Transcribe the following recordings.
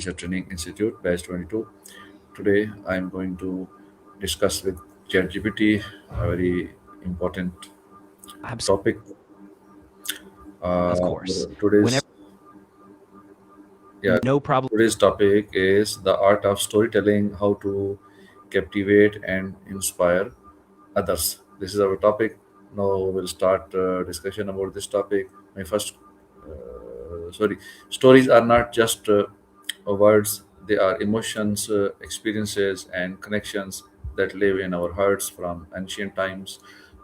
Teacher Training Institute, Batch 22. Today, I am going to discuss with ChatGPT a very important Abs- topic. of Uh, course. Whenever today's yeah, no problem. today's topic is the art of storytelling: how to captivate and inspire others. This is our topic. Now we'll start discussion about this topic. My first, sorry, stories are not just words; they are emotions, experiences, and connections that live in our hearts from ancient times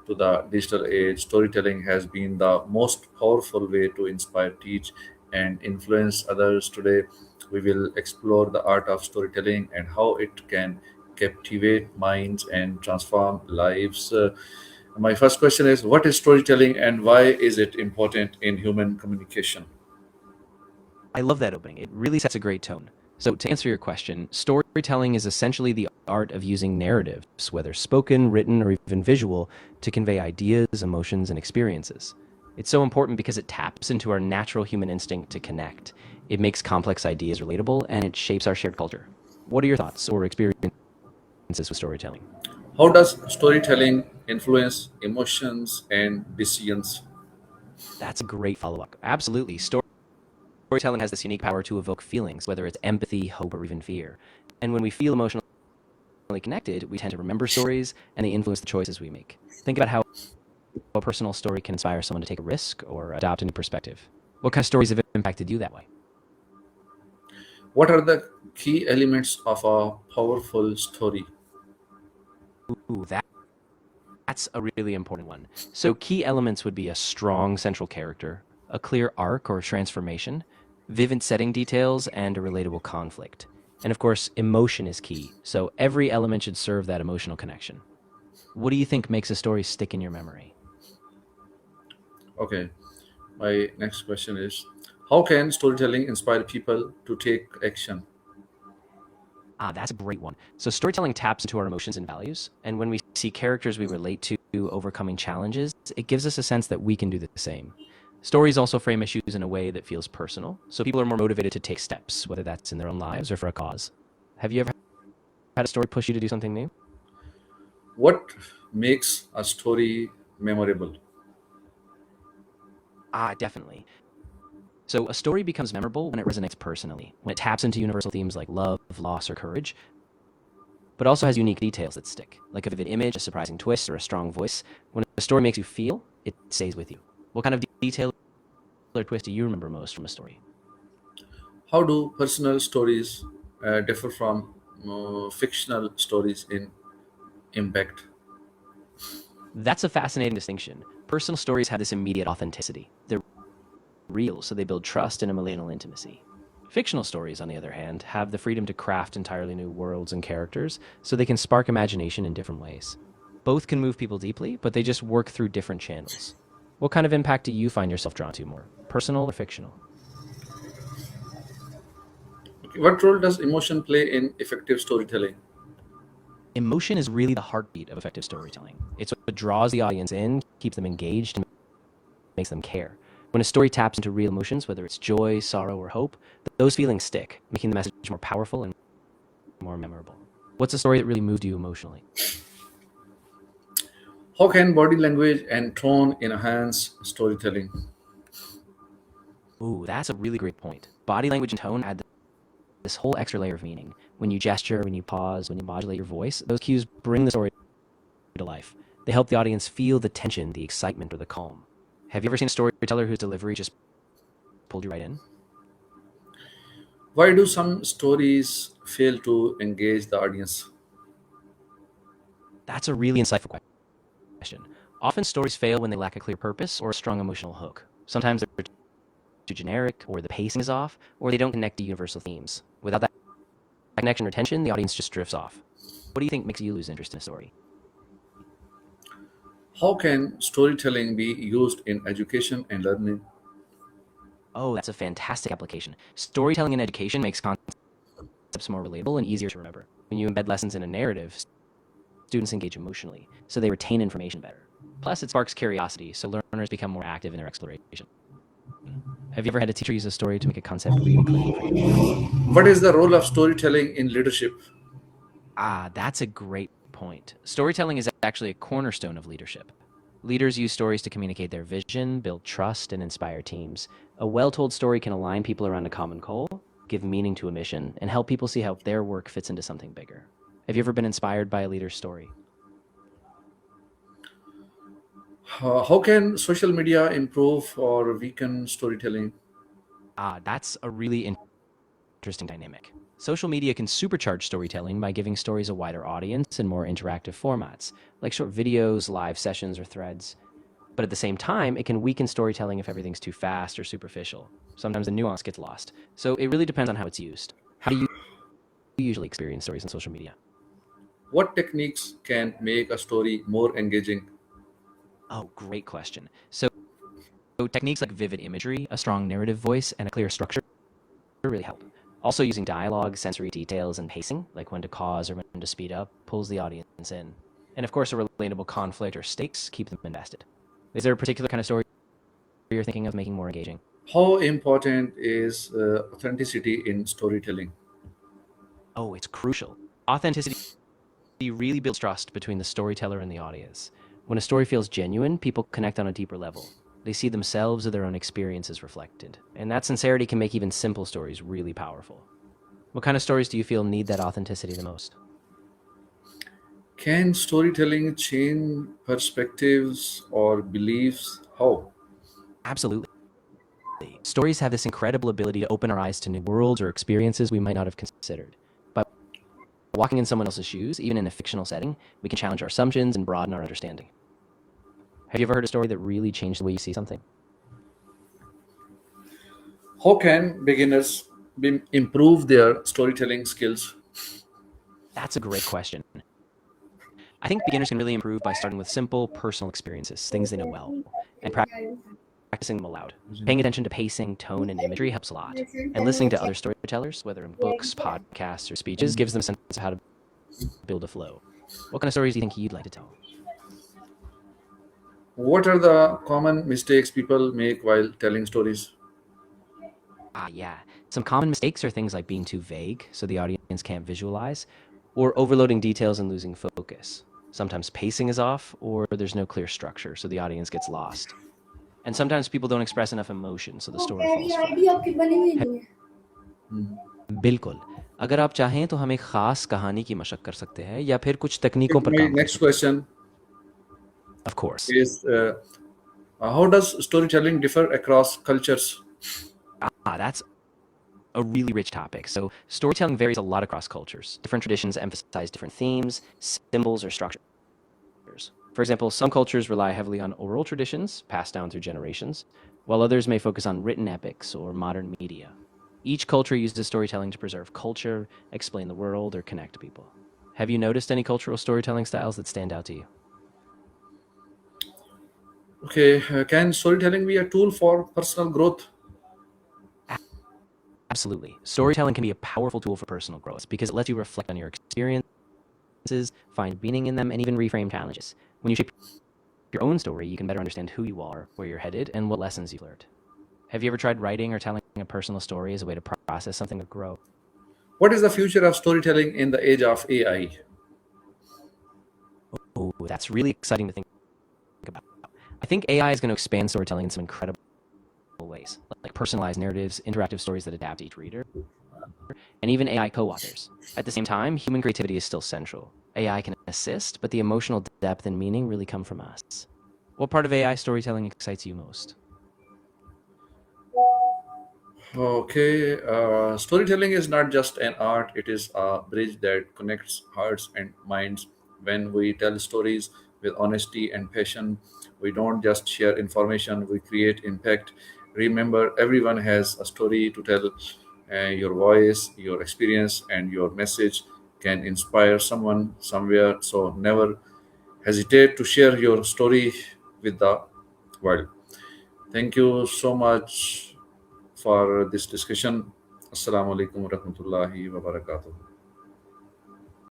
to the digital age. Storytelling has been the most powerful way to inspire, teach, and influence others. Today, we will explore the art of storytelling and how it can captivate minds and transform lives. My first question is: what is storytelling and why is it important in human communication? I love that opening. It really sets a great tone. So, to answer your question, storytelling is essentially the art of using narratives, whether spoken, written, or even visual, to convey ideas, emotions, and experiences. It's so important because it taps into our natural human instinct to connect. It makes complex ideas relatable and it shapes our shared culture. What are your thoughts or experiences with storytelling? How does storytelling influence emotions and decisions? That's a great follow up. Absolutely. Storytelling has this unique power to evoke feelings, whether it's empathy, hope, or even fear. And when we feel emotionally connected, we tend to remember stories and they influence the choices we make. Think about how a personal story can inspire someone to take a risk or adopt a new perspective. What kind of stories have impacted you that way? What are the key elements of a powerful story? Ooh, that's a really important one. So, key elements would be a strong central character, a clear arc or transformation, vivid setting details, and a relatable conflict. And of course, emotion is key. So, every element should serve that emotional connection. What do you think makes a story stick in your memory? Okay, my next question is: how can storytelling inspire people to take action? That's a great one. So, storytelling taps into our emotions and values. And when we see characters we relate to overcoming challenges, it gives us a sense that we can do the same. Stories also frame issues in a way that feels personal. So, people are more motivated to take steps, whether that's in their own lives or for a cause. Have you ever had a story push you to do something new? What makes a story memorable? Definitely. So, a story becomes memorable when it resonates personally, when it taps into universal themes like love, loss, or courage, but also has unique details that stick, like a vivid image, a surprising twist, or a strong voice. When a story makes you feel, it stays with you. What kind of detail or twist do you remember most from a story? How do personal stories differ from fictional stories in impact? That's a fascinating distinction. Personal stories have this immediate authenticity. They're real, so they build trust and emotional intimacy. Fictional stories, on the other hand, have the freedom to craft entirely new worlds and characters, so they can spark imagination in different ways. Both can move people deeply, but they just work through different channels. What kind of impact do you find yourself drawn to more, personal or fictional? Okay, what role does emotion play in effective storytelling? Emotion is really the heartbeat of effective storytelling. It's what draws the audience in, keeps them engaged, and makes them care. When a story taps into real emotions, whether it's joy, sorrow, or hope, those feelings stick, making the message more powerful and more memorable. What's a story that really moved you emotionally? How can body language and tone enhance storytelling? Ooh, that's a really great point. Body language and tone add this whole extra layer of meaning. When you gesture, when you pause, when you modulate your voice, those cues bring the story to life. They help the audience feel the tension, the excitement, or the calm. Have you ever seen a storyteller whose delivery just pulled you right in? Why do some stories fail to engage the audience? That's a really insightful question. Often stories fail when they lack a clear purpose or a strong emotional hook. Sometimes they're too generic, or the pacing is off, or they don't connect to universal themes. Without that connection or tension, the audience just drifts off. What do you think makes you lose interest in a story? How can storytelling be used in education and learning? Oh, that's a fantastic application. Storytelling in education makes concepts more relatable and easier to remember. When you embed lessons in a narrative, students engage emotionally, so they retain information better. Plus, it sparks curiosity, so learners become more active in their exploration. Have you ever had a teacher use a story to make a concept really clear for you? What is the role of storytelling in leadership? That's a great point. Storytelling is actually a cornerstone of leadership. Leaders use stories to communicate their vision, build trust, and inspire teams. A well told story can align people around a common goal, give meaning to a mission, and help people see how their work fits into something bigger. Have you ever been inspired by a leader's story? How can social media improve or weaken storytelling? That's a really interesting dynamic. Social media can supercharge storytelling by giving stories a wider audience and more interactive formats, like short videos, live sessions, or threads. But at the same time, it can weaken storytelling if everything's too fast or superficial. Sometimes the nuance gets lost. So it really depends on how it's used. How do you usually experience stories on social media? What techniques can make a story more engaging? Oh, great question. So techniques like vivid imagery, a strong narrative voice, and a clear structure really help. Also, using dialogue, sensory details, and pacing, like when to pause or when to speed up, pulls the audience in. And of course, a relatable conflict or stakes keep them invested. Is there a particular kind of story you're thinking of making more engaging? How important is authenticity in storytelling? Oh, it's crucial. Authenticity really builds trust between the storyteller and the audience. When a story feels genuine, people connect on a deeper level. They see themselves or their own experiences reflected. And that sincerity can make even simple stories really powerful. What kind of stories do you feel need that authenticity the most? Can storytelling change perspectives or beliefs? How? Absolutely. Stories have this incredible ability to open our eyes to new worlds or experiences we might not have considered. By walking in someone else's shoes, even in a fictional setting, we can challenge our assumptions and broaden our understanding. Have you ever heard a story that really changed the way you see something? How can beginners improve their storytelling skills? That's a great question. I think beginners can really improve by starting with simple, personal experiences, things they know well, and practicing them aloud. Paying attention to pacing, tone, and imagery helps a lot. And listening to other storytellers, whether in books, podcasts, or speeches, gives them a sense of how to build a flow. What kind of stories do you think you'd like to tell? What are the common mistakes people make while telling stories? Yeah. Some common mistakes are things like being too vague, so the audience can't visualize, or overloading details and losing focus. Sometimes pacing is off, or there's no clear structure, so the audience gets lost. And sometimes people don't express enough emotion, so the story falls flat. Hmm. बिल्कुल। अगर आप चाहें तो हम एक ख़ास कहानी की मशक कर सकते हैं या फिर कुछ तकनीकों Okay, पर my काम कर next सकते हैं। question Of course. is how does storytelling differ across cultures? That's a really rich topic. So storytelling varies a lot across cultures. Different traditions emphasize different themes, symbols, or structures. For example, some cultures rely heavily on oral traditions passed down through generations, while others may focus on written epics or modern media. Each culture uses storytelling to preserve culture, explain the world, or connect people. Have you noticed any cultural storytelling styles that stand out to you? Okay, can storytelling be a tool for personal growth? Absolutely. Storytelling can be a powerful tool for personal growth because it lets you reflect on your experiences, find meaning in them, and even reframe challenges. When you shape your own story, you can better understand who you are, where you're headed, and what lessons you've learned. Have you ever tried writing or telling a personal story as a way to process something or grow? What is the future of storytelling in the age of AI? Oh, that's really exciting to think about. I think AI is going to expand storytelling in some incredible ways, like personalized narratives, interactive stories that adapt to each reader, and even AI co authors. At the same time, human creativity is still central. AI can assist, but the emotional depth and meaning really come from us. What part of AI storytelling excites you most? Okay, storytelling is not just an art, it is a bridge that connects hearts and minds. When we tell stories with honesty and passion, we don't just share information, we create impact. Remember, everyone has a story to tell. Your voice, your experience, and your message can inspire someone somewhere. So never hesitate to share your story with the world. Thank you so much for this discussion. Assalamu alaikum wa rahmatullahi wa barakatuh.